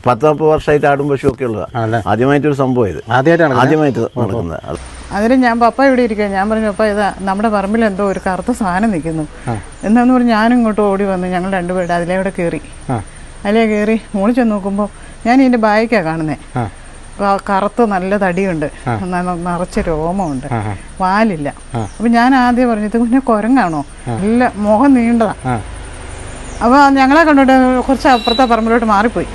10-40 വർഷമായിട്ട് ആടും പശു ഒക്കെ ഉള്ളതാണ്. ആദ്യമായിട്ടൊരു സംഭവം ഇത്, ആദ്യമായിട്ട് നടക്കുന്നത്. അതിന് ഞാൻ പപ്പ ഇവിടെ ഇരിക്കുക, ഞാൻ പറഞ്ഞു പപ്പ ഇതാ നമ്മുടെ പറമ്പിൽ എന്തോ ഒരു കറുത്ത സാധനം നിൽക്കുന്നു എന്നാന്ന് പറഞ്ഞ് ഞാനും ഇങ്ങോട്ട് ഓടി വന്നു. ഞങ്ങൾ രണ്ടുപേരുടെ അതിലൂടെ കയറി, അതിലേ കയറി മുകളിൽ ചെന്ന് നോക്കുമ്പോൾ ഞാൻ ഇതിൻ്റെ ബാഗിക്കാണ് കാണുന്നത്. കറുത്ത് നല്ല തടിയുണ്ട്, നിറച്ച് രോമമുണ്ട്, വാലില്ല. അപ്പം ഞാൻ ആദ്യം പറഞ്ഞത് പിന്നെ കുരങ്ങാണോ, നല്ല മുഖം നീണ്ടതാ. അപ്പോൾ ഞങ്ങളെ കണ്ടോട്ട് കുറച്ച് അപ്പുറത്തെ പറമ്പിലോട്ട് മാറിപ്പോയി.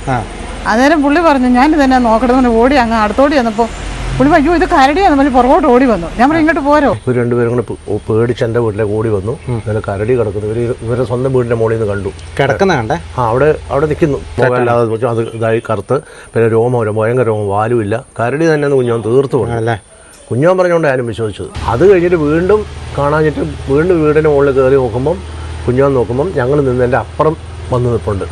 അന്നേരം പുള്ളി പറഞ്ഞു ഞാൻ തന്നെ നോക്കണമെന്ന് ഓടി അങ്ങ് അടുത്തോടി വന്നപ്പോൾ പുള്ളി അയ്യോ ഇത് കരടിയാന്ന് പറഞ്ഞ് പുറകോട്ട് ഓടി വന്നു. ഞാൻ പറഞ്ഞു ഇങ്ങോട്ട് പോരോ. ഇവർ രണ്ടുപേരും കൂടെ പേടിച്ച് എൻ്റെ വീട്ടിലേക്ക് ഓടി വന്നു. ഇന്നലെ കരടി കിടക്കുന്നു. ഇവരുടെ സ്വന്തം വീടിൻ്റെ മുകളിൽ നിന്ന് കണ്ടു കിടക്കുന്ന കണ്ടേ. അവിടെ നിൽക്കുന്നു. അല്ലാതെ അത് ഇതായി കറുത്ത്, പിന്നെ രോമം ഭയങ്കര രോമം, വാലും ഇല്ല. കരടി തന്നെ കുഞ്ഞോൻ തീർത്തു പോകണം അല്ലേ. കുഞ്ഞോൻ പറഞ്ഞുകൊണ്ട് ഞാനും വിശ്വസിച്ചത്. അത് കഴിഞ്ഞിട്ട് വീണ്ടും കാണാഞ്ഞിട്ട് വീണ്ടും വീടിൻ്റെ മുകളിൽ കയറി കുഞ്ഞോൻ നോക്കുമ്പം ഞങ്ങൾ നിന്നതിൻ്റെ അപ്പുറം വന്ന് നിൽപ്പുണ്ട്.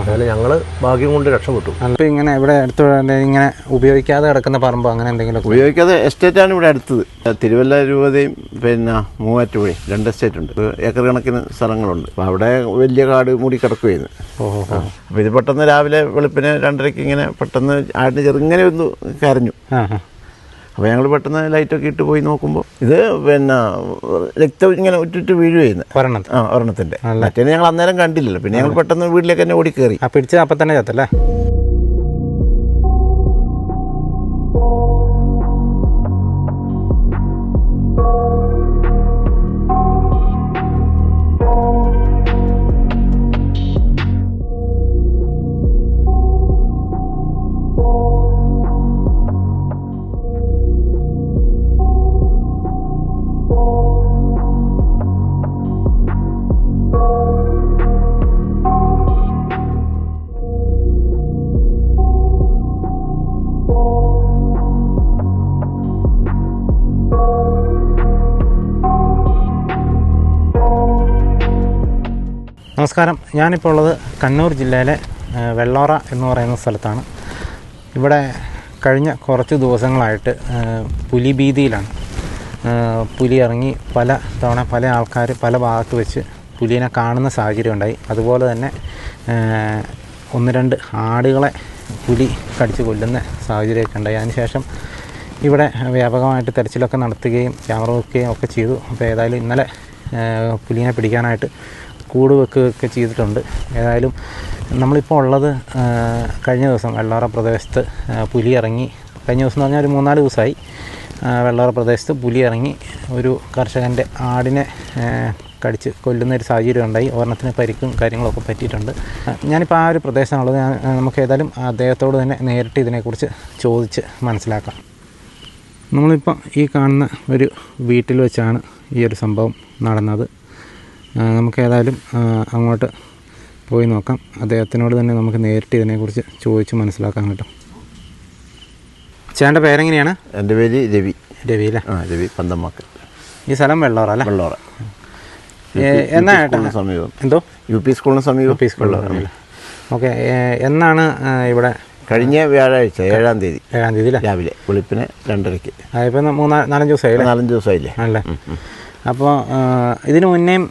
അങ്ങനെ ഞങ്ങൾ ഭാഗ്യം കൊണ്ട് രക്ഷപ്പെട്ടു. അപ്പോൾ ഇങ്ങനെ ഇവിടെ അടുത്ത് ഇങ്ങനെ ഉപയോഗിക്കാതെ കിടക്കുന്ന പറമ്പോ അങ്ങനെ എന്തെങ്കിലും? ഉപയോഗിക്കാതെ എസ്റ്റേറ്റാണ് ഇവിടെ അടുത്തത്. തിരുവല്ല രൂപതയും പിന്നെ മൂവാറ്റുപുഴ 2 എസ്റ്റേറ്റ് ഉണ്ട്. ഏക്കർ കണക്കിന് സ്ഥലങ്ങളുണ്ട്. അപ്പോൾ അവിടെ വലിയ കാട് മൂടി കിടക്കുകയായിരുന്നു. അപ്പോൾ ഇത് പെട്ടെന്ന് രാവിലെ വെളുപ്പിന് 2:30 ഇങ്ങനെ പെട്ടെന്ന് ആടിന് ചെറുങ്ങനെ ഒന്ന് കരഞ്ഞു. അപ്പോൾ ഞങ്ങൾ പെട്ടെന്ന് ലൈറ്റൊക്കെ ഇട്ട് പോയി നോക്കുമ്പോൾ ഇത് പിന്നെ രക്തം ഇങ്ങനെ ഉറ്റിട്ട് വീഴുകയായിരുന്നു ഒരെണ്ണത്തിൻ്റെ. മറ്റേ ഞങ്ങൾ അന്നേരം കണ്ടില്ലല്ലോ. പിന്നെ ഞങ്ങൾ പെട്ടെന്ന് വീട്ടിലേക്ക് തന്നെ ഓടി കയറി. പിടിച്ച് അപ്പം തന്നെ ചത്തല്ലേ? നമസ്കാരം. ഞാനിപ്പോൾ ഉള്ളത് കണ്ണൂർ ജില്ലയിലെ വെള്ളോറ എന്ന് പറയുന്ന സ്ഥലത്താണ്. ഇവിടെ കഴിഞ്ഞ കുറച്ച് ദിവസങ്ങളായിട്ട് പുലി ഭീതിയിലാണ്. പുലി ഇറങ്ങി പല തവണ പല ആൾക്കാർ പല ഭാഗത്ത് വെച്ച് പുലിയെ കാണുന്ന സാഹചര്യം ഉണ്ടായി. അതുപോലെ തന്നെ 1-2 ആടുകളെ പുലി കടിച്ച് കൊല്ലുന്ന സാഹചര്യമൊക്കെ ഉണ്ടായി. അതിനുശേഷം ഇവിടെ വ്യാപകമായിട്ട് തെരച്ചിലൊക്കെ നടത്തുകയും ക്യാമറ വെക്കുകയും ഒക്കെ ചെയ്തു. അപ്പോൾ ഏതായാലും ഇന്നലെ പുലിയെ പിടിക്കാനായിട്ട് കൂട് വെക്കുകയൊക്കെ ചെയ്തിട്ടുണ്ട്. ഏതായാലും നമ്മളിപ്പോൾ ഉള്ളത് കഴിഞ്ഞ ദിവസം വെള്ളോറ പ്രദേശത്ത് പുലി ഇറങ്ങി. കഴിഞ്ഞ ദിവസം എന്ന് പറഞ്ഞാൽ ഒരു 3-4 ദിവസമായി വെള്ളോറ പ്രദേശത്ത് പുലി ഇറങ്ങി ഒരു കർഷകൻ്റെ ആടിനെ കടിച്ച് കൊല്ലുന്ന ഒരു സാഹചര്യം ഉണ്ടായി. ഒരെണ്ണത്തിന് പരിക്കും കാര്യങ്ങളൊക്കെ പറ്റിയിട്ടുണ്ട്. ഞാനിപ്പോൾ ആ ഒരു പ്രദേശമാണുള്ളത്. നമുക്ക് ഏതായാലും അദ്ദേഹത്തോട് തന്നെ നേരിട്ട് ഇതിനെക്കുറിച്ച് ചോദിച്ച് മനസ്സിലാക്കാം. നമ്മളിപ്പോൾ ഈ കാണുന്ന ഒരു വീട്ടിൽ വെച്ചാണ് ഈ ഒരു സംഭവം നടന്നത്. നമുക്ക് ഏതായാലും അങ്ങോട്ട് പോയി നോക്കാം. അദ്ദേഹത്തിനോട് തന്നെ നമുക്ക് നേരിട്ട് ഇതിനെക്കുറിച്ച് ചോദിച്ച് മനസ്സിലാക്കാൻ കേട്ടോ. ചേട്ടൻ്റെ പേരെങ്ങനെയാണ്? എൻ്റെ പേര് രവി. രവി അല്ലേ? രവി പന്തമാക്കൽ. ഈ സ്ഥലം വെള്ളോറ അല്ലേ? വെള്ളോറ. എന്നാ സമീപം. എന്തോ UP സ്കൂളിന് സമീപം. UP സ്കൂളിൽ. ഓക്കെ. എന്നാണ് ഇവിടെ? കഴിഞ്ഞ വ്യാഴാഴ്ച 7-ാം തീയതി അല്ലേ? രാവിലെ വെളുപ്പിന് 2:30. ഇപ്പം 3-4 ദിവസമായില്ലേ? 4 ദിവസമായില്ലേ? ആണല്ലേ. അപ്പോൾ ഇതിന് മുന്നേയും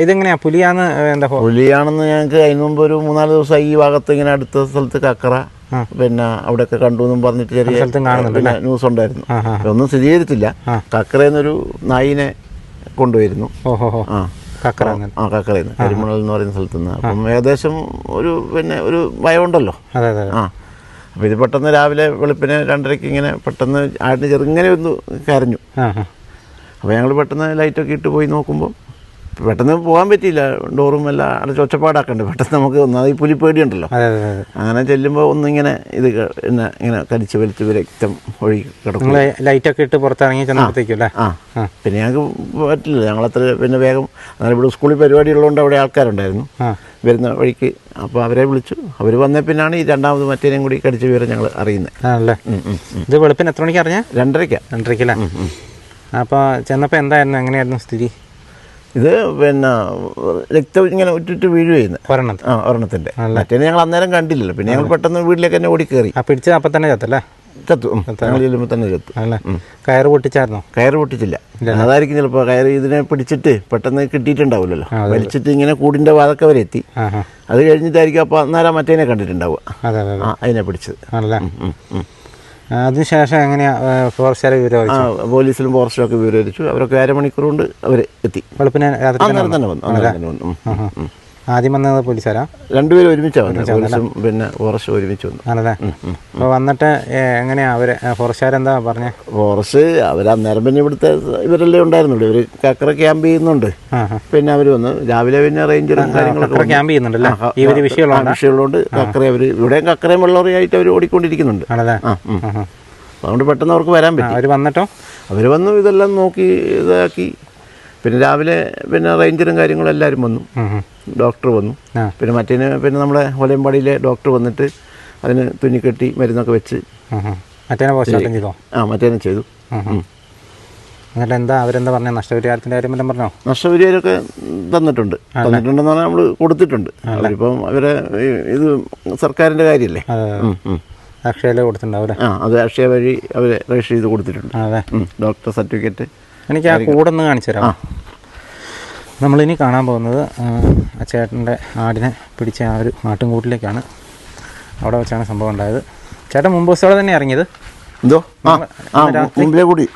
ഇതെങ്ങനെയാണ് പുലിയാന്ന് പുലിയാണെന്ന് ഞങ്ങൾക്ക് അതിന് മുമ്പ് ഒരു 3-4 ദിവസമായി ഈ ഭാഗത്ത് ഇങ്ങനെ അടുത്ത സ്ഥലത്ത് കക്കറ പിന്നെ അവിടെയൊക്കെ കണ്ടു എന്നും പറഞ്ഞിട്ട് ചെറിയ ന്യൂസ് ഉണ്ടായിരുന്നു. ഒന്നും സ്ഥിരീകരിച്ചില്ല. കക്കറയെന്നൊരു നായിനെ കൊണ്ടുവരുന്നു. കക്കറയിൽ നിന്ന് കരിമണൽ എന്ന് പറയുന്ന സ്ഥലത്ത് നിന്ന്. അപ്പം ഏകദേശം ഒരു ഭയമുണ്ടല്ലോ. അപ്പം ഇത് പെട്ടെന്ന് രാവിലെ വെളുപ്പിന് 2:30 ഇങ്ങനെ പെട്ടെന്ന് ആടിന് ചെറുങ്ങനെ ഒന്ന് കരഞ്ഞു. അപ്പോൾ ഞങ്ങൾ പെട്ടെന്ന് ലൈറ്റൊക്കെ ഇട്ട് പോയി നോക്കുമ്പോൾ പെട്ടെന്ന് പോകാൻ പറ്റിയില്ല. ഡോറും എല്ലാം അടച്ച് ഒച്ചപ്പാടാക്കണ്ടേ. പെട്ടെന്ന് നമുക്ക് ഒന്നാമത് ഈ പുലിപ്പേടിയുണ്ടല്ലോ. അങ്ങനെ ചെല്ലുമ്പോൾ ഒന്നിങ്ങനെ ഇത് എന്നെ ഇങ്ങനെ കടിച്ച് വലിച്ച് രക്തം ഒഴുകി കിടക്കും. ലൈറ്റൊക്കെ ഇട്ട് പുറത്തിറങ്ങി ചെന്നപ്പോഴത്തേക്കല്ലേ? പിന്നെ ഞങ്ങൾക്ക് പറ്റില്ല. ഞങ്ങളത്ര പിന്നെ വേഗം അന്നേരം ഇവിടെ സ്കൂളിൽ പരിപാടി ഉള്ളതുകൊണ്ട് അവിടെ ആൾക്കാരുണ്ടായിരുന്നു വരുന്ന വഴിക്ക്. അപ്പോൾ അവരെ വിളിച്ചു. അവർ വന്നേ പിന്നാണ് ഈ രണ്ടാമത് മറ്റേനെയും കൂടി കടിച്ച വിവരം ഞങ്ങൾ അറിയുന്നത്. ഇത് വെളുപ്പിന് എത്ര മണിക്ക് അറിഞ്ഞാൽ? 2:30 അല്ലേ? അപ്പോൾ ചെന്നപ്പോൾ എന്തായിരുന്നു, എങ്ങനെയായിരുന്നു സ്ഥിതി? ഇത് പിന്നെ രക്തം ഇങ്ങനെ ഉറ്റിട്ട് വീഴുകയായിരുന്നു ഒരെണ്ണത്തിൻ്റെ. മറ്റേ ഞങ്ങൾ അന്നേരം കണ്ടില്ലല്ലോ. പിന്നെ ഞങ്ങൾ പെട്ടെന്ന് വീട്ടിലേക്ക് തന്നെ ഓടി കയറി. പിടിച്ച് അപ്പം തന്നെ ചത്തല്ലേ? ചത്തു. ഞങ്ങൾ ചെല്ലുമ്പോൾ തന്നെ ചത്തു. അല്ലേ? കയറ് പൊട്ടിച്ചായിരുന്നോ? കയറ് പൊട്ടിച്ചില്ല. അതായിരിക്കും ചിലപ്പോൾ കയറ് ഇതിനെ പിടിച്ചിട്ട് പെട്ടെന്ന് കിട്ടിയിട്ടുണ്ടാവില്ലല്ലോ. വലിച്ചിട്ട് ഇങ്ങനെ കൂടിൻ്റെ വാതൊക്കെ വരെ എത്തി. അത് കഴിഞ്ഞിട്ടായിരിക്കും അപ്പോൾ അന്നേരം മറ്റേനെ കണ്ടിട്ടുണ്ടാവുക. അതെ അതെ അതിനെ പിടിച്ചത്. ആണല്ലേ? അതിനുശേഷം എങ്ങനെയാ ഫോറസ്റ്റുകാരെ വിവരം? പോലീസിലും ഫോറസ്റ്റിലും ഒക്കെ വിവരിച്ചു. അവരൊക്കെ അരമണിക്കൂർ കൊണ്ട് അവർ എത്തി. വെളുപ്പിനെ അന്നേരം തന്നെ വന്നു. ആദ്യം വന്നത് പോലീസുകാരാ? രണ്ടുപേരും ഒരുമിച്ചാണ് വന്നത്. പോലീസും പിന്നെ ഫോറസ്റ്റ് ഒരുമിച്ച് വന്നു. ആണല്ലേ? അപ്പോൾ വന്നിട്ട് എങ്ങനെയാ അവർ ഫോറസ്റ്റുകാരെന്താ പറഞ്ഞേ? ഫോറസ്റ്റ് അവർ അന്നേരം പിന്നെ ഇവിടുത്തെ ഇവരെല്ലാം ഉണ്ടായിരുന്നുള്ളൂ. ഇവർ കക്കറ ക്യാമ്പ് ചെയ്യുന്നുണ്ട്. പിന്നെ അവർ വന്ന് രാവിലെ പിന്നെ റേഞ്ചറും കാര്യങ്ങളൊക്കെ ക്യാമ്പ് ചെയ്യുന്നുണ്ടല്ലേ? ഈ ഒരു വിഷയമുള്ളതുകൊണ്ട് കക്കറ അവർ ഇവിടെയും കക്കറയും വെള്ളറിയായിട്ട് അവർ ഓടിക്കൊണ്ടിരിക്കുന്നുണ്ട്. ആണല്ലേ? അതുകൊണ്ട് പെട്ടെന്ന് അവർക്ക് വരാൻ പറ്റും. അവർ വന്നിട്ടോ? അവർ വന്നു ഇതെല്ലാം നോക്കി ഇതാക്കി. പിന്നെ രാവിലെ പിന്നെ റേഞ്ചറും കാര്യങ്ങളും എല്ലാവരും വന്നു. ഡോക്ടർ വന്നു. പിന്നെ മറ്റേന് പിന്നെ നമ്മുടെ ഒലയമ്പാടിയിലെ ഡോക്ടർ വന്നിട്ട് അതിന് തുന്നിക്കെട്ടി മരുന്നൊക്കെ വെച്ച് മറ്റേനെ ചെയ്തു. എന്നിട്ട് എന്താ അവരെന്താ പറഞ്ഞ? നഷ്ടപരിഹാരത്തിൻ്റെ കാര്യം വല്ലതും പറഞ്ഞോ? നഷ്ടപരിഹാരമൊക്കെ തന്നിട്ടുണ്ടെന്ന് പറഞ്ഞാൽ നമ്മൾ കൊടുത്തിട്ടുണ്ട്. അവരിപ്പം അവരെ ഇത് സർക്കാരിൻ്റെ കാര്യമല്ലേ, അക്ഷയയിൽ കൊടുത്തിട്ടുണ്ടാവും. അത് അക്ഷയ വഴി അവർ രജിസ്റ്റർ ചെയ്ത് കൊടുത്തിട്ടുണ്ട്. അതെ, ഡോക്ടർ സർട്ടിഫിക്കറ്റ്. എനിക്ക് ആ കൂടൊന്ന് കാണിച്ചു തരാം. നമ്മളിനി കാണാൻ പോകുന്നത് ആ ചേട്ടൻ്റെ ആടിനെ പിടിച്ച ആ ഒരു ആട്ടിൻകൂട്ടിലേക്കാണ്. അവിടെ വെച്ചാണ് സംഭവം ഉണ്ടായത്. ചേട്ടൻ മുമ്പ് ദിവസം തന്നെ ഇറങ്ങിയത്? എന്തോ മുമ്പിലെ കൂടി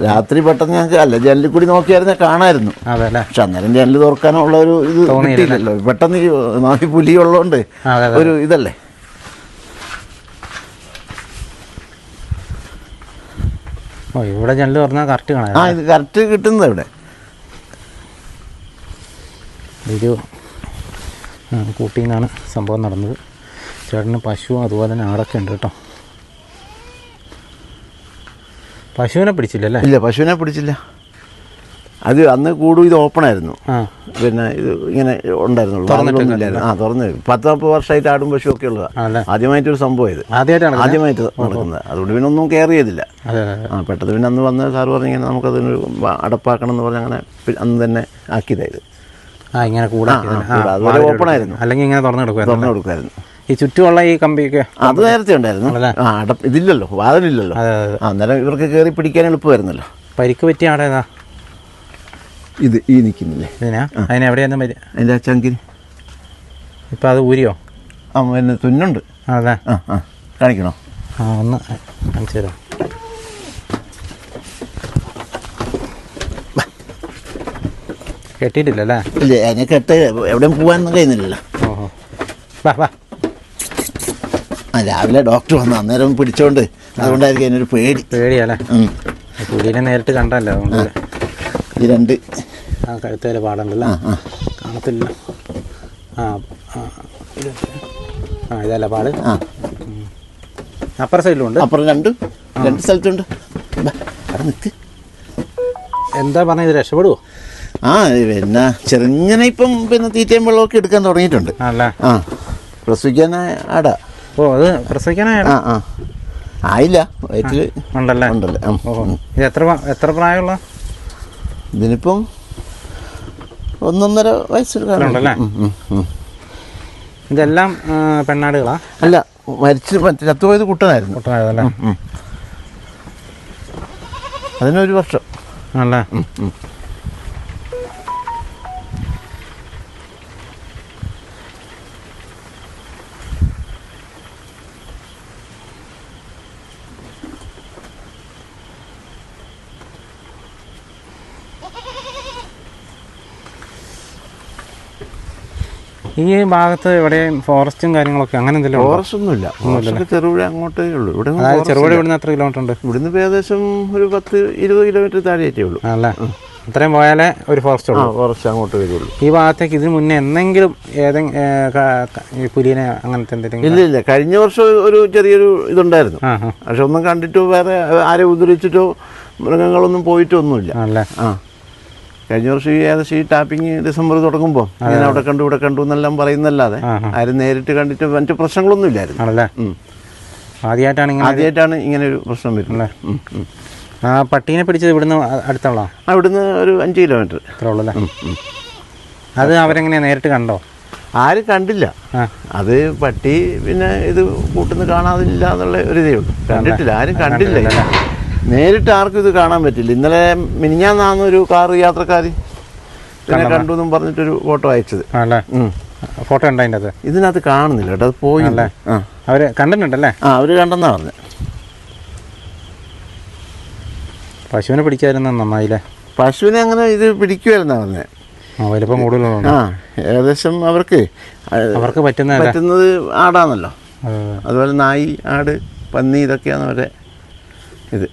രാത്രി പെട്ടെന്ന് ഞങ്ങൾക്ക് അല്ല ജനലിൽ കൂടി നോക്കിയായിരുന്നേ കാണായിരുന്നു. അതെ അല്ലേ? പക്ഷെ അന്നേരം ജനൽ തുറക്കാനുള്ള ഒരു ഇത് കിട്ടിയില്ലല്ലോ. പെട്ടെന്ന് ഈ പുലി ഉള്ളതുകൊണ്ട് ഒരു ഇതല്ലേ. ഓ, ഇവിടെ ജനൽ തുറന്നാൽ കറക്റ്റ് കാണാം. ഇത് കറക്റ്റ് കിട്ടുന്നത് ഇവിടെ. ഒരു കൂട്ടിൽ നിന്നാണ് സംഭവം നടന്നത്. ചേട്ടന് പശുവും അതുപോലെ തന്നെ ആടൊക്കെ ഉണ്ട് കേട്ടോ. പശുവിനെ പിടിച്ചില്ലല്ലേ? ഇല്ല, പശുവിനെ പിടിച്ചില്ല. അത് അന്ന് കൂടും ഇത് ഓപ്പണായിരുന്നു. പിന്നെ ഇത് ഇങ്ങനെ ഉണ്ടായിരുന്നുള്ളൂ, തുറന്നു. 10-40 വർഷമായിട്ട് ആടും പശു ഒക്കെ ഉള്ളതാണ്. ആദ്യമായിട്ടൊരു സംഭവം ഇത്, ആദ്യമായിട്ട് നടക്കുന്നത്. അതുകൊണ്ട് പിന്നെ ഒന്നും കെയർ ചെയ്തില്ല. പെട്ടെന്ന് പിന്നെ അന്ന് വന്ന് സാറ് പറഞ്ഞിങ്ങനെ നമുക്കതിന് അടപ്പാക്കണം എന്ന് പറഞ്ഞ് അങ്ങനെ അന്ന് തന്നെ ആക്കിയതായത്. ഇങ്ങനെ അതുപോലെ ഓപ്പണായിരുന്നു, അല്ലെങ്കിൽ ഇങ്ങനെ തുറന്നു കൊടുക്കുമായിരുന്നു. ഈ ചുറ്റുമുള്ള ഈ കമ്പിയൊക്കെ അത് നേരത്തെ ഉണ്ടായിരുന്നു. ഇതില്ലല്ലോ, വാതിലില്ലല്ലോ. അന്നേരം ഇവർക്ക് കയറി പിടിക്കാൻ എളുപ്പമായിരുന്നല്ലോ. പരിക്ക് പറ്റിയ ആടേതാ? ഇത് ഈ നിൽക്കുന്നില്ലേ, അതിനെവിടെയായിരുന്നു? അതിൻ്റെ ചങ്കിന്. ഇപ്പം അത് ഊരിയോ? പിന്നെ തുന്നുണ്ട്. അതെ, കാണിക്കണോ? ഒന്ന് കാണിച്ചു തരാം. കെട്ടിയിട്ടില്ലല്ലേ? ഇല്ല, അതിനെ കെട്ട് എവിടെയും പോകാനൊന്നും കഴിയുന്നില്ലല്ലോ. ഓഹോ, വാ വാ. രാവിലെ ഡോക്ടർ വന്നു, അന്നേരം പിടിച്ചോണ്ട് അതുകൊണ്ടായിരിക്കും അതിനൊരു പേടിയല്ലേ? പുലിനെ നേരിട്ട് കണ്ടല്ലോ, അതുകൊണ്ട്. ഈ രണ്ട് കഴുത്തേലെ പാടുണ്ടല്ലോ, കാണത്തില്ല. ഇതല്ല പാട്. അപ്പുറ സൈഡിലുണ്ട്, അപ്പുറം രണ്ട് സ്ഥലത്തുണ്ട്. എന്താ പറഞ്ഞ, ഇത് രക്ഷപ്പെടുവോ? പിന്നെ ചെറുങ്ങനെ ഇപ്പം പിന്നെ തീറ്റയും വെള്ളമൊക്കെ എടുക്കാൻ തുടങ്ങിയിട്ടുണ്ട്. പ്രസവിക്കാനായ ആടാ. ഓ, അത് പ്രസവിക്കാനായ ആയില്ല, വയറ്റില് ഉണ്ടല്ലേ? ഇത് എത്ര പ്രായമുള്ള? ഇതിനിപ്പം 1.5 വയസ്സുണ്ടല്ലേ. ഇതെല്ലാം പെണ്ണാടുകളാ? അല്ല, ചത്തുപോയത് കുട്ടനായിരുന്നു. കുട്ടനായതല്ലേ? അതിനൊരു വർഷം ആണല്ലേ? ഈ ഭാഗത്ത് എവിടെയും ഫോറസ്റ്റും കാര്യങ്ങളൊക്കെ അങ്ങനെ എന്തെങ്കിലും? ഫോറസ്റ്റ് ഒന്നുമില്ല, ചെറുപുഴ അങ്ങോട്ടേ ഉള്ളൂ. ഇവിടെ ചെറുപുഴ ഇവിടുന്ന് എത്ര കിലോമീറ്റർ ഉണ്ട്? ഇവിടുന്ന് ഏകദേശം ഒരു 10-20 കിലോമീറ്റർ താഴെയായിട്ടേ ഉള്ളൂ. അല്ലേ? അത്രയും പോയാലേ ഒരു ഫോറസ്റ്റ് ഉള്ളൂ. ഫോറസ്റ്റ് അങ്ങോട്ട് വരുള്ളൂ. ഈ ഭാഗത്തേക്ക് ഇതിന് മുന്നേ എന്തെങ്കിലും ഏതെങ്കിലും പുലിനെ അങ്ങനത്തെ എന്തെങ്കിലും? ഇല്ല, കഴിഞ്ഞ വർഷം ഒരു ചെറിയൊരു ഇതുണ്ടായിരുന്നു. പക്ഷെ ഒന്നും കണ്ടിട്ടോ വേറെ ആരെ ഉപദ്രവിച്ചിട്ടോ മൃഗങ്ങളൊന്നും പോയിട്ടോ ഒന്നുമില്ല. അല്ലേ? കഴിഞ്ഞ വർഷം ഏകദേശം ഈ ടാപ്പിങ് ഡിസംബർ തുടങ്ങുമ്പോൾ ഞാൻ അവിടെ കണ്ടു ഇവിടെ കണ്ടു എന്നെല്ലാം പറയുന്നല്ലാതെ ആരും നേരിട്ട് കണ്ടിട്ട് മറ്റു പ്രശ്നങ്ങളൊന്നും ഇല്ലായിരുന്നു. ആണല്ലേ? ആദ്യമായിട്ടാണ് ഇങ്ങനെ ഒരു പ്രശ്നം വരുന്നത്. പട്ടീനെ പിടിച്ചത് ഇവിടുന്ന് അടുത്തുള്ള? ഇവിടുന്ന് ഒരു 5 കിലോമീറ്റർ അത്രേ ഉള്ളൂ അല്ലേ? അത് അവരെങ്ങനെയാ നേരിട്ട് കണ്ടോ? ആരും കണ്ടില്ല. അത് പട്ടി പിന്നെ ഇത് കൂട്ടുന്ന കാണാതില്ല എന്നുള്ള ഒരു ഇതേ ഉള്ളൂ. കണ്ടിട്ടില്ല, ആരും കണ്ടില്ല. നേരിട്ട് ആർക്കും ഇത് കാണാൻ പറ്റില്ല. ഇന്നലെ മിനിഞ്ഞാന്നാന്നൊരു കാറ് യാത്രക്കാർ ഇതിനെ കണ്ടു എന്നും പറഞ്ഞിട്ടൊരു ഫോട്ടോ അയച്ചത്. ഫോട്ടോ ഉണ്ട് അതിൻ്റെ അത്? ഇതിനകത്ത് കാണുന്നില്ല കേട്ടോ, അത് പോയി. അവര് കണ്ടിട്ടുണ്ടല്ലേ? അവര് കണ്ടെന്നാ പറഞ്ഞത്. പശുവിനെ പിടിക്കാതിരുന്ന നന്നായില്ലേ? പശുവിനെ അങ്ങനെ ഇത് പിടിക്കുമായിരുന്നാ പറഞ്ഞത്. വലിപ്പം കൂടുതലുണ്ട്. ഏകദേശം അവർക്ക് പറ്റുന്നത് ആടാണല്ലോ. അതുപോലെ നായി, ആട്, പന്നി ഇതൊക്കെയാണ് അവരുടെ ഇത്.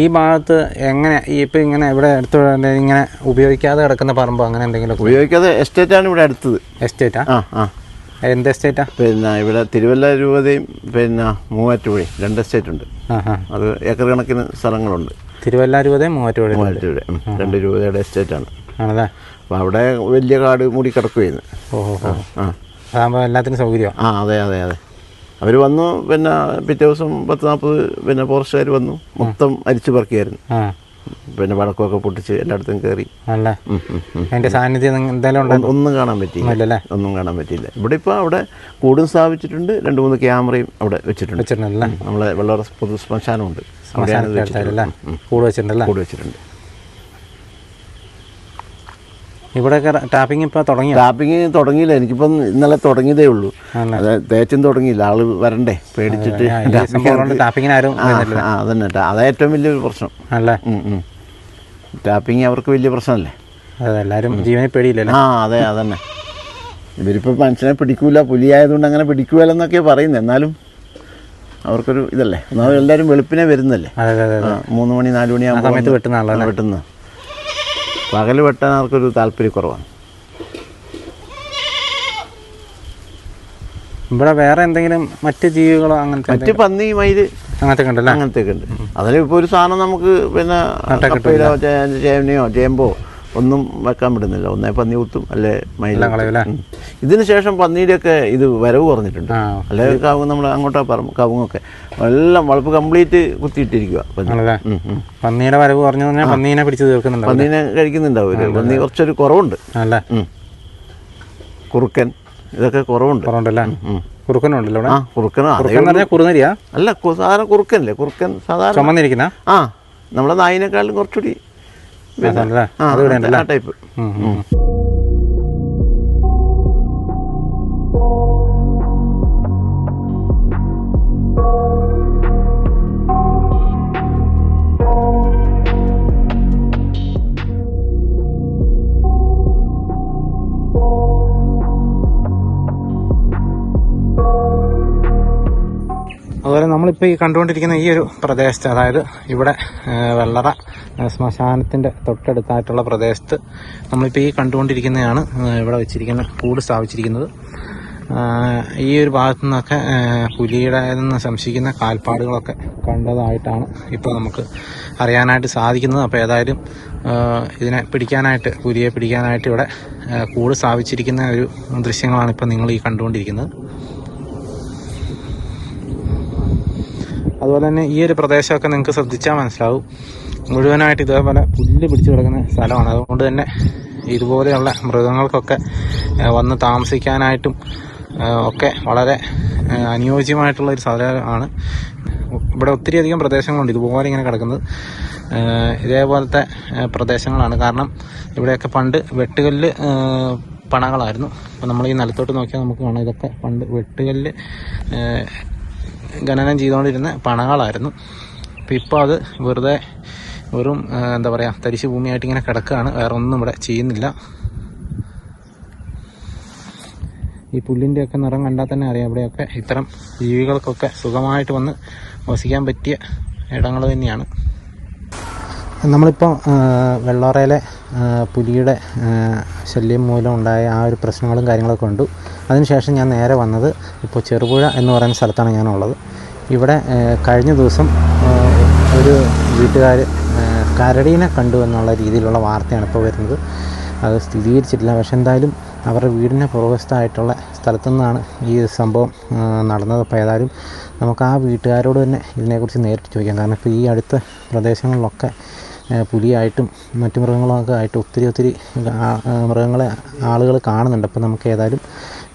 ഈ ഭാഗത്ത് എങ്ങനെ ഇപ്പം ഇങ്ങനെ ഇവിടെ അടുത്ത് ഇങ്ങനെ ഉപയോഗിക്കാതെ കിടക്കുന്ന പറമ്പ് അങ്ങനെ എന്തെങ്കിലും? ഉപയോഗിക്കാതെ എസ്റ്റേറ്റാണ് ഇവിടെ അടുത്തത്. എസ്റ്റേറ്റാ? എന്ത് എസ്റ്റേറ്റാ? പിന്നെ ഇവിടെ തിരുവല്ല രൂപതയും പിന്നെ മൂവാറ്റുപുഴയും 2 എസ്റ്റേറ്റ് ഉണ്ട്. അത് ഏക്കർ കണക്കിന് സ്ഥലങ്ങളുണ്ട്. തിരുവല്ല രൂപതയും മൂവാറ്റുപുഴ 2 രൂപതയുടെ എസ്റ്റേറ്റാണ്. ആണല്ലേ? അപ്പോൾ അവിടെ വലിയ കാട് മൂടി കിടക്കുകയായിരുന്നു. അതാകുമ്പോൾ എല്ലാത്തിനും സൗകര്യമാണ്. അതെ അതെ അതെ. അവർ വന്നു, പിന്നെ പിറ്റേ ദിവസം 10-40 പിന്നെ ഫോറസ്റ്റുകാർ വന്നു, മൊത്തം അരിച്ചു പറക്കിയായിരുന്നു. പിന്നെ വടക്കമൊക്കെ പൊട്ടിച്ച് എല്ലായിടത്തും കയറി. അതിൻ്റെ സാന്നിധ്യം എന്തായാലും ഒന്നും കാണാൻ പറ്റിയില്ല. ഒന്നും കാണാൻ പറ്റിയില്ല. ഇവിടെ ഇപ്പോൾ അവിടെ കൂടും സ്ഥാപിച്ചിട്ടുണ്ട്, 2-3 ക്യാമറയും അവിടെ വെച്ചിട്ടുണ്ട്. നമ്മളെ വെള്ളറ പൊതു ശ്മശാനമുണ്ട്, കൂട് വെച്ചിട്ടുണ്ട്. ഇവിടെയൊക്കെ ടാപ്പിംഗ് ഇപ്പോൾ തുടങ്ങി? ടാപ്പിംഗ് തുടങ്ങിയില്ല, എനിക്കിപ്പം ഇന്നലെ തുടങ്ങിയതേ ഉള്ളൂ. അത് തേച്ചും തുടങ്ങിയില്ല, ആള് വരണ്ടേ പേടിച്ചിട്ട്. അതന്നെ, അതാ ഏറ്റവും വലിയൊരു പ്രശ്നം അല്ലേ. ടാപ്പിംഗ് അവർക്ക് വലിയ പ്രശ്നമല്ലേ. എല്ലാവരും ജീവനെ പേടിയില്ലല്ലോ. അതെ അതന്നെ. ഇവരിപ്പോൾ മനുഷ്യനെ പിടിക്കൂല, പുലിയായതുകൊണ്ട് അങ്ങനെ പിടിക്കൂലെന്നൊക്കെയാണ് പറയുന്നത്. എന്നാലും അവർക്കൊരു ഇതല്ലേ, ഒന്നാമത് എല്ലാവരും വെളുപ്പിനെ വരുന്നല്ലേ. 3 മണി 4 മണിയാകുമ്പോൾ വെട്ടുന്ന. പകൽ വെട്ടാൻ അവർക്കൊരു താല്പര്യക്കുറവാണ്. ഇവിടെ വേറെ എന്തെങ്കിലും മറ്റ് ജീവികളോ അങ്ങനത്തെ? മറ്റ് പന്നി, മയില് അങ്ങനത്തെ ഉണ്ട്. അതിൽ ഇപ്പോൾ ഒരു സാധനം നമുക്ക് പിന്നെ കപ്പയിലോ ചേനയോ ചേമ്പോ ഒന്നും വെക്കാൻ വിടുന്നില്ല. ഒന്നേ പന്നി കുത്തും, അല്ലെ മയില. ഇതിന് ശേഷം പന്നിയുടെയൊക്കെ ഇത് വരവ് കുറഞ്ഞിട്ടുണ്ട്. അല്ലെ കാവും നമ്മൾ അങ്ങോട്ടാ കവുങ്ങൊക്കെ എല്ലാം വളപ്പ് കംപ്ലീറ്റ് കുത്തിയിട്ടിരിക്കുക. പന്നിയുടെ വരവ് കുറഞ്ഞു പറഞ്ഞാൽ പന്നീനെ പിടിച്ച് തീർക്കുന്നുണ്ട്. പന്നീനെ കഴിക്കുന്നുണ്ടാവും. പന്നി കുറച്ചൊരു കുറവുണ്ട്. കുറുക്കൻ ഇതൊക്കെ കുറവുണ്ടല്ലേ? കുറുക്കനുണ്ടല്ലോ. കുറുക്കൻ അല്ല, സാധാരണ കുറുക്കനല്ലേ. കുറുക്കൻ സാധാരണ ചുമന്നിരിക്കുന്ന നമ്മുടെ നായിനേക്കാളും കുറച്ചുകൂടി ടൈപ്പ്. അതുപോലെ നമ്മളിപ്പോൾ ഈ കണ്ടുകൊണ്ടിരിക്കുന്ന ഈ ഒരു പ്രദേശത്ത്, അതായത് ഇവിടെ വെള്ളറ ശ്മശാനത്തിൻ്റെ തൊട്ടടുത്തായിട്ടുള്ള പ്രദേശത്ത് നമ്മളിപ്പോൾ ഈ കണ്ടുകൊണ്ടിരിക്കുന്നതാണ് ഇവിടെ വെച്ചിരിക്കുന്ന കൂട് സ്ഥാപിച്ചിരിക്കുന്നത്. ഈ ഒരു ഭാഗത്തു നിന്നൊക്കെ പുലിയുടേതെന്ന് സംശയിക്കുന്ന കാൽപ്പാടുകളൊക്കെ കണ്ടതായിട്ടാണ് ഇപ്പോൾ നമുക്ക് അറിയാനായിട്ട് സാധിക്കുന്നത്. അപ്പോൾ ഏതായാലും ഇതിനെ പിടിക്കാനായിട്ട്, പുലിയെ പിടിക്കാനായിട്ട് ഇവിടെ കൂട് സ്ഥാപിച്ചിരിക്കുന്ന ഒരു ദൃശ്യങ്ങളാണ് ഇപ്പോൾ നിങ്ങൾ ഈ കണ്ടുകൊണ്ടിരിക്കുന്നത്. അതുപോലെ തന്നെ ഈ ഒരു പ്രദേശമൊക്കെ നിങ്ങൾക്ക് ശ്രദ്ധിച്ചാൽ മനസ്സിലാവും, മുഴുവനായിട്ട് ഇതേപോലെ പുല്ല് പിടിച്ചു കിടക്കുന്ന സ്ഥലമാണ്. അതുകൊണ്ട് തന്നെ ഇതുപോലെയുള്ള മൃഗങ്ങൾക്കൊക്കെ വന്ന് താമസിക്കാനായിട്ടും ഒക്കെ വളരെ അനുയോജ്യമായിട്ടുള്ള ഒരു സ്ഥലമാണ്. ഇവിടെ ഒത്തിരിയധികം പ്രദേശങ്ങളുണ്ട് ഇതുപോലെ ഇങ്ങനെ കിടക്കുന്നത്. ഇതേപോലത്തെ പ്രദേശങ്ങളാണ്. കാരണം ഇവിടെയൊക്കെ പണ്ട് വെട്ടുകല്ല് പണകളായിരുന്നു. അപ്പോൾ നമ്മൾ ഈ നിലത്തോട്ട് നോക്കിയാൽ നമുക്ക് കാണാം, ഇതൊക്കെ പണ്ട് വെട്ടുകല്ല് ഖനനം ചെയ്തുകൊണ്ടിരുന്ന പണകളായിരുന്നു. അപ്പോൾ ഇപ്പോൾ അത് വെറും എന്താ പറയുക, തരിശ് ഭൂമിയായിട്ട് ഇങ്ങനെ കിടക്കുകയാണ്. വേറെ ഒന്നും ഇവിടെ ചെയ്യുന്നില്ല. ഈ പുല്ലിൻ്റെയൊക്കെ നിറം കണ്ടാൽ തന്നെ അറിയാം, ഇവിടെയൊക്കെ ഇത്തരം ജീവികൾക്കൊക്കെ സുഖമായിട്ട് വന്ന് വസിക്കാൻ പറ്റിയ ഇടങ്ങൾ തന്നെയാണ്. നമ്മളിപ്പോൾ വെള്ളോറയിലെ പുലിയുടെ ശല്യം മൂലം ഉണ്ടായ ആ ഒരു പ്രശ്നങ്ങളും കാര്യങ്ങളൊക്കെ ഉണ്ട്. അതിനുശേഷം ഞാൻ നേരെ വന്നത് ഇപ്പോൾ ചെറുപുഴ എന്ന് പറയുന്ന സ്ഥലത്താണ് ഞാനുള്ളത്. ഇവിടെ കഴിഞ്ഞ ദിവസം ഒരു വീട്ടുകാർ കരടീനെ കണ്ടു എന്നുള്ള രീതിയിലുള്ള വാർത്തയാണ് ഇപ്പോൾ വരുന്നത്. അത് സ്ഥിരീകരിച്ചിട്ടില്ല. പക്ഷെ എന്തായാലും അവരുടെ വീടിന് പുറവശത്തായിട്ടുള്ള സ്ഥലത്തു നിന്നാണ് ഈ സംഭവം നടന്നത്. അപ്പോൾ ഏതായാലും നമുക്ക് ആ വീട്ടുകാരോട് തന്നെ ഇതിനെക്കുറിച്ച് നേരിട്ട് ചോദിക്കാം. കാരണം ഇപ്പോൾ ഈ അടുത്ത പ്രദേശങ്ങളിലൊക്കെ പുലിയായിട്ടും മറ്റു മൃഗങ്ങളൊക്കെ ആയിട്ട് ഒത്തിരി മൃഗങ്ങളെ ആളുകൾ കാണുന്നുണ്ട്. അപ്പോൾ നമുക്ക് ഏതായാലും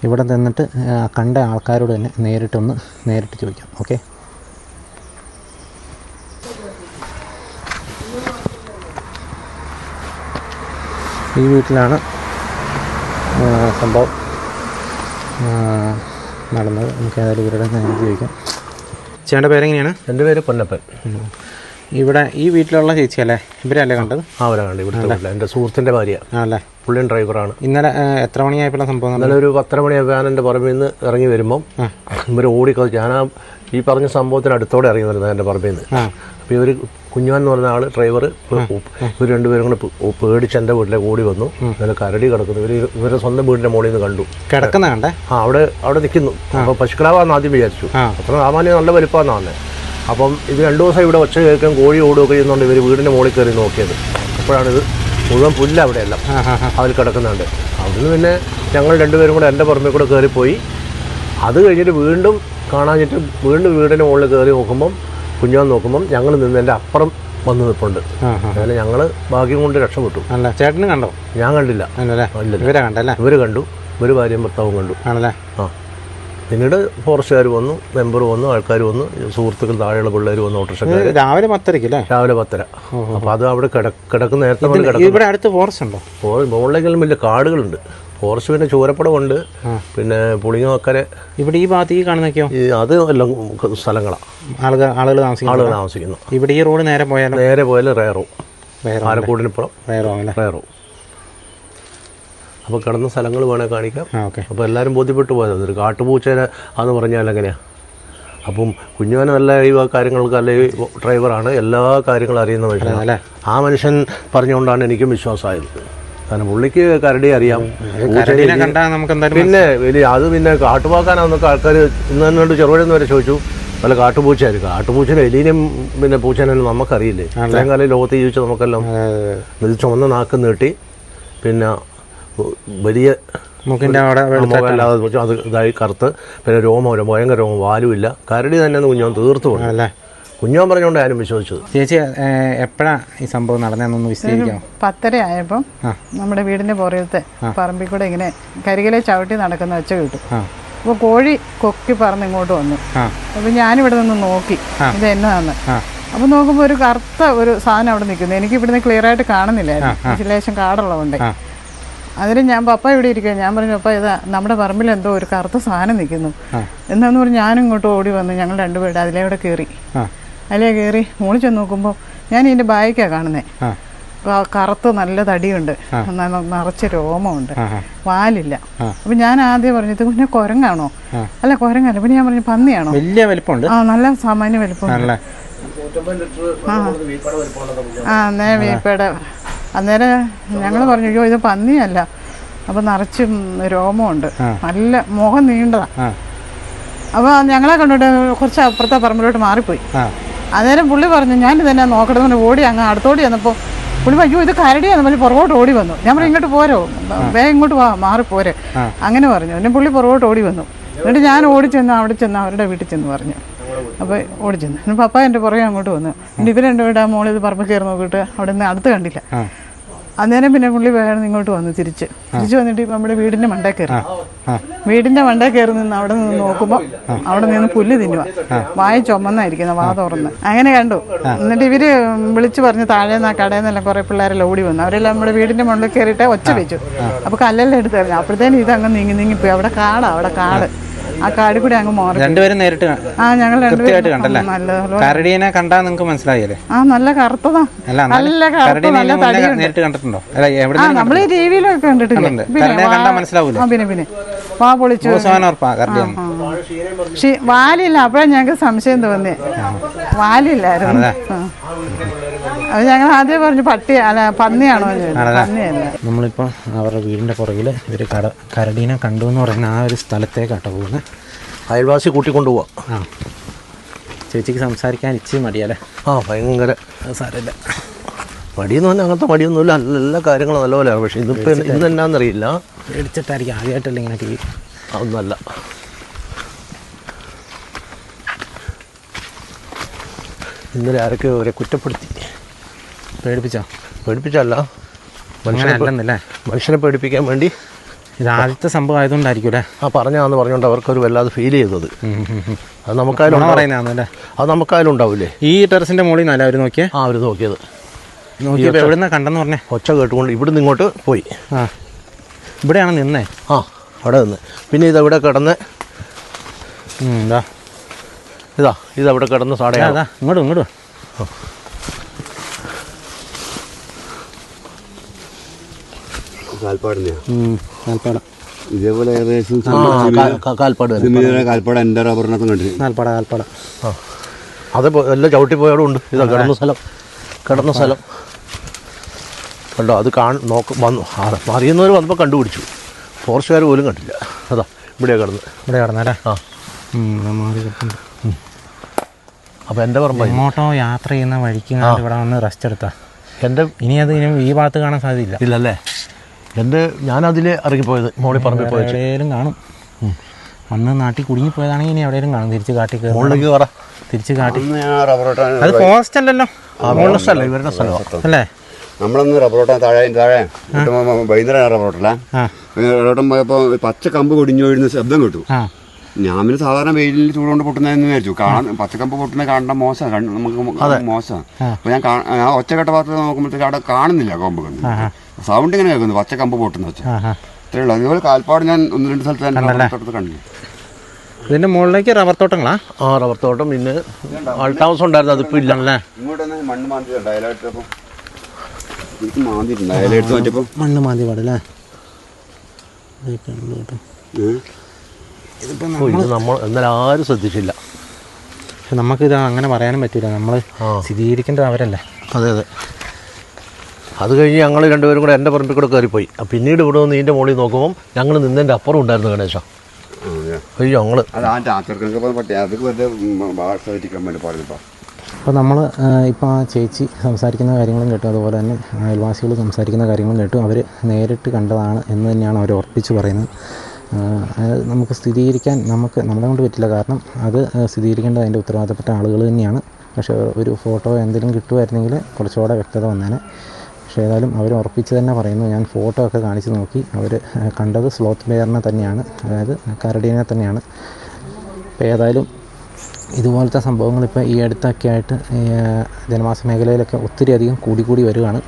ഇവിടെ നിന്നിട്ട് കണ്ട ആൾക്കാരോട് തന്നെ നേരിട്ട് ചോദിക്കാം. ഓക്കെ. ഈ വീട്ടിലാണ് സംഭവം നടന്നത്. നമുക്ക് ഏതായാലും ഇവരുടെ നേരിട്ട് ചോദിക്കാം. ചേട്ടൻ്റെ പേരെങ്ങനെയാണ്? എൻ്റെ പേര് പൊന്നപ്പൻ. ഇവിടെ ഈ വീട്ടിലുള്ള ചേച്ചിയല്ലേ? ഇവരല്ലേ കണ്ടത്? അവരാണ് കണ്ടത്. ഇവിടുത്തെ എൻ്റെ സുഹൃത്തിൻ്റെ ഭാര്യ ആണല്ലേ? പുള്ളിയും ഡ്രൈവറാണ്. ഇന്നലെ എത്ര മണിയായപ്പോഴാണ് സംഭവം? ഇന്നലെ ഒരു 10 മണിയായപ്പോൾ ഞാൻ എൻ്റെ പറമ്പിൽ നിന്ന് ഇറങ്ങി വരുമ്പം ഇവർ ഞാൻ ഈ പറഞ്ഞ സംഭവത്തിന് അടുത്തോടെ ഇറങ്ങി വരുന്നത് എൻ്റെ പറമ്പിൽ നിന്ന്. അപ്പോൾ ഇവർ കുഞ്ഞുവാൻ എന്ന് പറഞ്ഞ ആൾ ഡ്രൈവർ ഇവർ രണ്ടുപേരും കൂടെ പേടിച്ച് എൻ്റെ വീട്ടിലേക്ക് ഓടി വന്നു. നല്ല കരടി കിടക്കുന്നു. ഇവരുടെ സ്വന്തം വീടിൻ്റെ മുകളിൽ നിന്ന് കണ്ടു കിടക്കുന്ന കണ്ടേ. അവിടെ നിൽക്കുന്നു. അപ്പോൾ പശുക്കിടാവാന്ന് ആദ്യം വിചാരിച്ചു. അത്ര സാമാന്യം നല്ല വലിപ്പമാണെന്നാണ്. അപ്പം ഇത് 2 ദിവസം ഇവിടെ ഒച്ച കേൾക്കാൻ കോഴി ഓടുകയൊക്കെ ചെയ്യുന്നുണ്ട്. ഇവർ വീടിൻ്റെ മുകളിൽ കയറി നോക്കിയത്. അപ്പോഴാണിത് മുഴുവൻ പുല്ല് അവിടെയെല്ലാം അതിൽ കിടക്കുന്നുണ്ട്. അവിടുന്ന് പിന്നെ ഞങ്ങൾ രണ്ടുപേരും കൂടെ എൻ്റെ പുറമേ കൂടെ കയറിപ്പോയി. അത് കഴിഞ്ഞിട്ട് വീണ്ടും കാണാഞ്ഞിട്ട് വീണ്ടും വീടിൻ്റെ മുകളിൽ കയറി നോക്കുമ്പം കുഞ്ഞാൻ നോക്കുമ്പം ഞങ്ങൾ നിന്നതിൻ്റെ അപ്പുറം വന്ന് നിൽപ്പുണ്ട്. അങ്ങനെ ഞങ്ങൾ ഭാഗ്യം കൊണ്ട് രക്ഷപ്പെട്ടു. അല്ല, ചേട്ടനും കണ്ടോ? ഞാൻ കണ്ടില്ല. ഇവരെ കണ്ടല്ലേ? ഇവർ കണ്ടു. ഇവർ ഭാര്യയും ഭർത്താവും കണ്ടു. ആണല്ലേ? പിന്നീട് ഫോറസ്റ്റുകാർ വന്നു, മെമ്പർ വന്നു, ആൾക്കാർ വന്നു, സുഹൃത്തുക്കൾ താഴെയുള്ള പിള്ളേർ വന്നു, ഓട്ടോറിക്ഷക്കാർ. രാവിലെ 10:30 രാവിലെ 10:30. അപ്പോൾ അത് അവിടെ കിടക്കുന്ന നേരത്തെ ഇവിടെ അടുത്ത് ഫോറസ്റ്റ് ഉണ്ടോ? മുകളിലെങ്കിലും വലിയ കാടുകളുണ്ട്. ഫോറസ്റ്റ് പിന്നെ ചൂരപ്പടമുണ്ട്, പിന്നെ പുളിങ്ങക്കരെ. ഇവിടെ ഈ ഭാഗത്ത് ഈ കാണുന്നൊക്കെയോ? അത് എല്ലാം സ്ഥലങ്ങളാണ്, ആളുകൾ താമസിക്കുന്നു. ഇവിടെ ഈ റോഡ് നേരെ പോയാൽ റേറോ, ആലക്കോടിനിപ്പുറം റേറോ. അപ്പോൾ കിടന്ന സ്ഥലങ്ങൾ വേണേൽ കാണിക്കാം. അപ്പോൾ എല്ലാവരും ബോധ്യപ്പെട്ടു പോയത് ഒരു കാട്ടുപൂച്ചേനെ അതെന്ന് പറഞ്ഞാൽ എങ്ങനെയാണ്. അപ്പം കുഞ്ഞുവാൻ നല്ല ഈ കാര്യങ്ങൾക്ക് നല്ല ഡ്രൈവറാണ്, എല്ലാ കാര്യങ്ങളും അറിയുന്ന മനുഷ്യനാണ്. ആ മനുഷ്യൻ പറഞ്ഞുകൊണ്ടാണ് എനിക്കും വിശ്വാസമായത്. കാരണം പുള്ളിക്ക് കരടി അറിയാം. പിന്നെ പിന്നെ കാട്ടുപോക്കാനാന്നൊക്കെ ആൾക്കാർ ഇന്ന് തന്നെ ചെറുപഴന്ന് വരെ ചോദിച്ചു. പല കാട്ടുപൂച്ചയായിരിക്കും. കാട്ടുപൂച്ചനെ എലീനെയും പിന്നെ പൂച്ചേനെല്ലാം നമുക്കറിയില്ലേ. ഇത്രയും കാലം ലോകത്ത് ജീവിച്ച നമുക്കെല്ലാം. ഇത് ചുവന്ന നാക്ക് നീട്ടി പിന്നെ വലിയ മുഖമല്ലാതെ അത് ഇതായി കറുത്ത് പിന്നെ ഭയങ്കര രോമം, വാലുമില്ല. കരടി തന്നെ കുഞ്ഞോൻ തീർത്തു കൊടുക്കും. കുഞ്ഞോൻ പറഞ്ഞുകൊണ്ട് ആരും വിശ്വസിച്ചത്. ചേച്ചി എപ്പോഴാണ് ഈ സംഭവം നടന്നതെന്നൊന്ന് വിശദീകരിക്കാം. 10:30 ആയപ്പം നമ്മുടെ വീടിന്റെ പുറത്തെ പറമ്പിൽ കൂടെ ഇങ്ങനെ കരികിലെ ചവിട്ടി നടക്കുന്ന ഒച്ച കിട്ടും. അപ്പോൾ കോഴി കൊക്കി പറന്ന് ഇങ്ങോട്ട് വന്നു. അപ്പോൾ ഞാനിവിടെ നിന്ന് നോക്കി ഇത് എന്നതാന്ന്. അപ്പോൾ നോക്കുമ്പോൾ ഒരു കറുത്ത ഒരു സാധനം അവിടെ നിൽക്കുന്നു. എനിക്ക് ഇവിടുന്ന് ക്ലിയർ ആയിട്ട് കാണുന്നില്ലായിരുന്നു, ലേശം കാടുള്ളതുകൊണ്ട്. അതിന് ഞാൻ പപ്പ ഇവിടെ ഇരിക്കുക. ഞാൻ പറഞ്ഞു, പപ്പ ഇതാ നമ്മുടെ പറമ്പിൽ എന്തോ ഒരു കറുത്ത സാധനം നിൽക്കുന്നു. എന്താന്ന് പറഞ്ഞ് ഞാനും ഇങ്ങോട്ട് ഓടി വന്ന് ഞങ്ങൾ രണ്ടുപേരുടെ അതിലൂടെ കയറി. അതിലേ കയറി മുകളിൽ ചെന്ന് നോക്കുമ്പോൾ ഞാൻ ഇതിൻ്റെ ബാഗിക്കാണ് കാണുന്നത്. കറുത്ത് നല്ല തടിയുണ്ട്, നിറച്ച് രോമമുണ്ട്, വാലില്ല. അപ്പം ഞാൻ ആദ്യം പറഞ്ഞു ഇത് പിന്നെ കുരങ്ങാണോ? അല്ല കുരങ്ങല്ല. പിന്നെ ഞാൻ പറഞ്ഞു പന്നിയാണോ? വലിയ വലിപ്പമുണ്ട്. നല്ല സാമാന്യ വലിപ്പമുണ്ട്. വീപ്പയുടെ അന്നേരം ഞങ്ങൾ പറഞ്ഞു അയ്യോ ഇത് പന്നിയല്ല. അപ്പം നിറച്ചും രോമമുണ്ട്, നല്ല മുഖം നീണ്ടതാണ്. അപ്പോൾ ഞങ്ങളെ കണ്ടിട്ട് കുറച്ച് അപ്പുറത്തെ പറമ്പിലോട്ട് മാറിപ്പോയി. അന്നേരം പുള്ളി പറഞ്ഞു ഞാൻ തന്നെ നോക്കണമെന്ന് ഓടി അങ്ങ് അടുത്തോടി വന്നപ്പോൾ പുള്ളി അയ്യോ ഇത് കരടിയാന്ന് പറഞ്ഞ് പുറകോട്ട് ഓടി വന്നു. ഞാൻ പറഞ്ഞു ഇങ്ങോട്ട് പോരോ, വേഗം ഇങ്ങോട്ട് മാറിപ്പോരെ അങ്ങനെ പറഞ്ഞു. പിന്നെ പുള്ളി പുറകോട്ട് ഓടി വന്നു. എന്നിട്ട് ഞാൻ ഓടിച്ചെന്ന് അവിടെ ചെന്ന് അവരുടെ വീട്ടിൽ ചെന്ന് പറഞ്ഞു. അപ്പോൾ ഓടിച്ചെന്ന് പിന്നെ പപ്പ എൻ്റെ പുറകെ അങ്ങോട്ട് വന്നു. പിന്നെ ഇവർ രണ്ടുപേരുടെ മോളിൽ ഇത് പറമ്പ് കയറി നോക്കിയിട്ട് അവിടെ നിന്ന് അടുത്ത് കണ്ടില്ല. അന്നേരം പിന്നെ പുള്ളി വേണം ഇങ്ങോട്ട് വന്നു തിരിച്ച് വന്നിട്ട് നമ്മുടെ വീടിൻ്റെ മണ്ടേ കയറി. വീടിൻ്റെ മണ്ടേ കയറി നിന്ന് അവിടെ നിന്ന് നോക്കുമ്പോൾ അവിടെ നിന്ന് പുല്ല് തിന്നുക, വായ ചുമന്നായിരിക്കുന്ന, വാ തുറന്ന് അങ്ങനെ കണ്ടു. എന്നിട്ട് ഇവര് വിളിച്ചു പറഞ്ഞ് താഴേന്ന് കടയിൽ നിന്നെല്ലാം കുറെ പിള്ളേരെല്ലാം ഓടി വന്നു. അവരെല്ലാം നമ്മുടെ വീടിൻ്റെ മുകളിൽ കയറിയിട്ട് ഒച്ച വെച്ചു. അപ്പോൾ കല്ലെല്ലാം എടുത്തെറിഞ്ഞു. അപ്പോഴത്തേനും ഇതങ്ങ് നീങ്ങിപ്പോയി. അവിടെ കാട് ആ കാടി കൂടി അങ്ങ് മാറി. രണ്ടുപേരും നേരിട്ട് ഞങ്ങൾ കൃത്യമായിട്ട് കണ്ടല്ലേ? കരടീനെ കണ്ടാ നിങ്ങൾക്ക് മനസ്സിലായില്ലേ? നല്ല കറുത്തതാ, നല്ല കറുത്ത നല്ല തടിയുണ്ട്. നേരിട്ട് കണ്ടിട്ടുണ്ടോ? നമ്മൾ ഈ ടിവിയിലൊക്കെ കണ്ടിട്ടില്ല. കണ്ടാ മനസ്സിലാവൂല. പിന്നെ വാ പൊളിച്ചു വാലില്ല. അപ്പോഴാ ഞങ്ങൾക്ക് സംശയം തോന്നി, വാലില്ലായിരുന്നു. അത് ഞങ്ങൾ ആദ്യം പറഞ്ഞു പന്നിയാണോ? പന്നിയല്ല. നമ്മളിപ്പോൾ അവരുടെ വീടിൻ്റെ പുറകിൽ ഇവർ കരടീനെ കണ്ടു എന്ന് പറയുന്ന ആ ഒരു സ്ഥലത്തേക്കാട്ടോ പോകുന്നത്. അയൽവാസി കൂട്ടിക്കൊണ്ടുപോവാം. ചേച്ചിക്ക് സംസാരിക്കാൻ ഇച്ചിരി മടിയല്ലേ? ഭയങ്കര സാരമില്ല. മടിയെന്ന് പറഞ്ഞാൽ അങ്ങനത്തെ മടിയൊന്നുമില്ല. എല്ലാ കാര്യങ്ങളും നല്ലപോലെയാണ്. പക്ഷേ ഇതിപ്പോൾ ഇതെന്നാന്നറിയില്ല, പേടിച്ചിട്ടായിരിക്കും. ആദ്യമായിട്ടല്ലേ ഇങ്ങനെ ടി വി. അതൊന്നല്ല. ഇന്നലെ ആരൊക്കെ അവരെ കുറ്റപ്പെടുത്തി. പേടിപ്പിച്ചല്ല, അങ്ങനെയല്ലെന്നല്ലേ? മനുഷ്യനെ പേടിപ്പിക്കാൻ വേണ്ടി. ഇത് ആദ്യത്തെ സംഭവം ആയതുകൊണ്ടായിരിക്കും അല്ലേ? പറഞ്ഞാന്ന് പറഞ്ഞുകൊണ്ട് അവർക്കൊരു വല്ലാതെ ഫീൽ ചെയ്തത്. അത് നമുക്കായാലും പറയുന്നതാണല്ലേ? അത് നമുക്കായാലും ഉണ്ടാവില്ലേ? ഈ ടെറസിൻ്റെ മുകളിൽ നിന്നല്ല അവർ നോക്കിയേ? അവർ നോക്കിയത്. നോക്കിയപ്പോൾ എവിടെ നിന്നാണ് കണ്ടെന്ന് പറഞ്ഞേ? ഒച്ച കേട്ടുകൊണ്ട് ഇവിടുന്ന് ഇങ്ങോട്ട് പോയി. ഇവിടെയാണ് നിന്നേ? അവിടെ നിന്ന്. പിന്നെ ഇതവിടെ കിടന്ന് ഇതവിടെ കിടന്ന് സാടയാ. ഇങ്ങോട്ട് കാൽപ്പാട ഇതേപോലെ ഏകദേശം കാൽപ്പാട എൻ്റെ റബ്ബറിനകത്തും കണ്ടിട്ട് കാൽപ്പാട. അത് എല്ലാം ചവിട്ടി പോയാലും ഉണ്ട്. ഇതാ കിടന്ന സ്ഥലം കണ്ടോ? അത് വന്നു അറിയുന്നവർ വന്നപ്പോൾ കണ്ടുപിടിച്ചു. ഫോറസ്റ്റുകാർ പോലും കണ്ടില്ല. അതാ ഇവിടെ കിടന്നല്ലേ? അപ്പോൾ എൻ്റെ പറമ്പ് എങ്ങോട്ടോ യാത്ര ചെയ്യുന്ന വഴിക്ക് ഇവിടെ വന്ന് റെസ്റ്റ് എടുത്താ ഇനി ഈ ഭാഗത്ത് കാണാൻ സാധ്യതയില്ല. ഇല്ലല്ലേ? ഞാനതിൽ ഇറങ്ങിപ്പോയത് മോളിൽ പറമ്പിൽ പോയി എവിടെയെങ്കിലും കാണും. വന്ന് നാട്ടിൽ കുടുങ്ങിപ്പോയതാണെങ്കിൽ ഇനി എവിടെയെങ്കിലും കാണും. തിരിച്ച് കാട്ടി മുകളിലേക്ക് കയറാം. തിരിച്ച് കാട്ടി. അത് ഫോറസ്റ്റ് അല്ലല്ലോ? സ്ഥലം ഇവരുടെ സ്ഥലമാണ് അല്ലേ? നമ്മളൊന്ന് റബ്ബറോട്ട താഴെ വൈകുന്നേരം റബ്ബറോട്ടല്ല. റബ്ബറോട്ടം പോയപ്പോൾ പച്ച കമ്പ് കൊടിഞ്ഞു വീഴുന്ന ശബ്ദം കേട്ടു. ഞാൻ പിന്നെ സാധാരണ വെയിലിൽ ചൂടുകൊണ്ട് പൊട്ടുന്നതെന്ന് വിചാരിച്ചു. പച്ചക്കമ്പ് പൊട്ടുന്നത് കാണേണ്ട മോശമാണ്, നമുക്ക് മോശമാണ്. അപ്പോൾ ഞാൻ ഒറ്റക്കെട്ട ഭാഗത്ത് നോക്കുമ്പോഴത്തേക്ക് അവിടെ കാണുന്നില്ല കൊമ്പ് കണ്ട്. സൗണ്ട് ഇങ്ങനെ കേൾക്കുന്നു, പച്ചക്കമ്പ് പൊട്ടുന്ന വെച്ചാൽ. അത്രേ ഉള്ളൂ. അതുപോലെ കാൽപ്പാട് ഞാൻ 1-2 സ്ഥലത്ത് തന്നെ റബ്ബർ കണ്ടില്ല. ഇതിന്റെ മുകളിലേക്ക് റബ്ബർ തോട്ടങ്ങളാ? റബ്ബർ തോട്ടം. പിന്നെ ആൾട്ട് ഹൗസ് ഉണ്ടായിരുന്നു, അതിപ്പോൾ ഇല്ലല്ലേ? ഇങ്ങോട്ട് മണ്ണ് മാന്തിയിട്ടുണ്ട്. അയലെടുത്തപ്പോൾ മാന്തിയിട്ടുണ്ട്. അയലെടുത്ത് മാറ്റിയപ്പോൾ മണ്ണ് മാന്തി പാടല്ലേ? ഇത് നമ്മൾ എന്നാലും ആരും ശ്രദ്ധിച്ചില്ല. പക്ഷെ നമുക്കിത് അങ്ങനെ പറയാനും പറ്റില്ല. നമ്മൾ സ്ഥിരീകരിക്കേണ്ടത് അവരല്ലേ? അതെ. അത് കഴിഞ്ഞ് ഞങ്ങൾ രണ്ടുപേരും കൂടെ എൻ്റെ പറമ്പിൽ കൂടെ കയറിപ്പോയി. പിന്നീട് ഇവിടെ വന്ന് ഇതിൻ്റെ മുകളിൽ നോക്കുമ്പോൾ ഞങ്ങൾ നിന്നതിൻ്റെ അപ്പുറം ഉണ്ടായിരുന്നു ഗണേശ. അയ്യോ ഞങ്ങൾ അപ്പോൾ നമ്മൾ ഇപ്പോൾ ആ ചേച്ചി സംസാരിക്കുന്ന കാര്യങ്ങളും കേട്ടു, അതുപോലെ തന്നെ അയൽവാസികൾ സംസാരിക്കുന്ന കാര്യങ്ങളും കേട്ടു. അവർ നേരിട്ട് കണ്ടതാണ് എന്ന് തന്നെയാണ് അവർ ഉറപ്പിച്ച് പറയുന്നത്. നമുക്ക് സ്ഥിരീകരിക്കാൻ നമ്മളെ കൊണ്ട് പറ്റില്ല. കാരണം അത് സ്ഥിരീകരിക്കേണ്ടത് അതിൻ്റെ ഉത്തരവാദിത്തപ്പെട്ട ആളുകൾ തന്നെയാണ്. പക്ഷേ ഒരു ഫോട്ടോ എന്തെങ്കിലും കിട്ടുമായിരുന്നെങ്കിൽ കുറച്ചുകൂടെ വ്യക്തത വന്നേനെ. പക്ഷേ ഏതായാലും അവർ ഉറപ്പിച്ച് തന്നെ പറയുന്നു. ഞാൻ ഫോട്ടോ ഒക്കെ കാണിച്ച് നോക്കി. അവർ കണ്ടത് സ്ലോത്ത് ബെയറിനെ തന്നെയാണ്, അതായത് കരടീനെ തന്നെയാണ്. അപ്പോൾ ഏതായാലും ഇതുപോലത്തെ സംഭവങ്ങൾ ഇപ്പോൾ ഈ അടുത്തൊക്കെ ആയിട്ട് ജനവാസ മേഖലയിലൊക്കെ ഒത്തിരി അധികം കൂടി വരികയാണ്.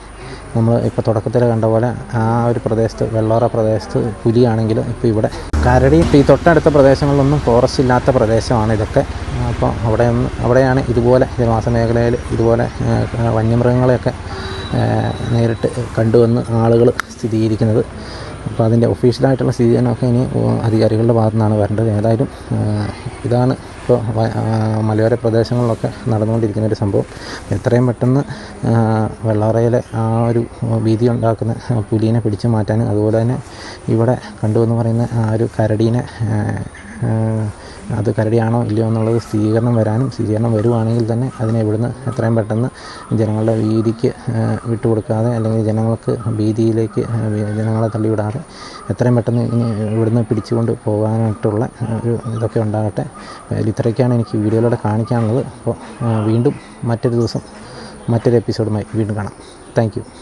നമ്മൾ ഇപ്പോൾ തുടക്കത്തിൽ കണ്ട പോലെ ആ ഒരു പ്രദേശത്ത് വെള്ളോറ പ്രദേശത്ത് പുലിയാണെങ്കിൽ ഇപ്പോൾ ഇവിടെ കരടി ഈ തൊട്ടടുത്ത പ്രദേശങ്ങളിലൊന്നും ഫോറസ്റ്റ് ഇല്ലാത്ത പ്രദേശമാണ് ഇതൊക്കെ. അപ്പോൾ അവിടെയാണ് ഇതുപോലെ ജനവാസ മേഖലയിൽ ഇതുപോലെ വന്യമൃഗങ്ങളെയൊക്കെ നേരിട്ട് കണ്ടുവന്ന് ആളുകൾ സ്ഥിരീകരിക്കുന്നത്. അപ്പോൾ അതിൻ്റെ ഒഫീഷ്യലായിട്ടുള്ള സ്ഥിരീകരണമൊക്കെ ഇനി അധികാരികളുടെ ഭാഗത്തു നിന്നാണ് വരേണ്ടത്. ഏതായാലും ഇതാണ് ഇപ്പോൾ മലയോര പ്രദേശങ്ങളിലൊക്കെ നടന്നുകൊണ്ടിരിക്കുന്ന ഒരു സംഭവം. എത്രയും പെട്ടെന്ന് വെള്ളാറയിലെ ആ ഒരു ഭീതി ഉണ്ടാക്കുന്ന പുലിയെ പിടിച്ചു മാറ്റാനും, അതുപോലെ തന്നെ ഇവിടെ കണ്ടുവെന്ന് പറയുന്ന ആ ഒരു കരടീനെ അത് കരടിയാണോ ഇല്ലയോ എന്നുള്ളത് സ്ഥിരീകരണം വരുവാണെങ്കിൽ തന്നെ അതിനെ ഇവിടുന്ന് എത്രയും പെട്ടെന്ന് ജനങ്ങളുടെ ഭീതിക്ക് വിട്ടുകൊടുക്കാതെ, അല്ലെങ്കിൽ ജനങ്ങൾക്ക് ഭീതിയിലേക്ക് ജനങ്ങളെ തള്ളിവിടാതെ എത്രയും പെട്ടെന്ന് ഇവിടുന്ന് പിടിച്ചുകൊണ്ട് പോകാനായിട്ടുള്ള ഒരു ഇതൊക്കെ ഉണ്ടാകട്ടെ. ഇത്രയൊക്കെയാണ് എനിക്ക് വീഡിയോയിലൂടെ കാണിക്കാനുള്ളത്. അപ്പോൾ വീണ്ടും മറ്റൊരു ദിവസം മറ്റൊരു എപ്പിസോഡുമായി വീണ്ടും കാണാം. Thank you.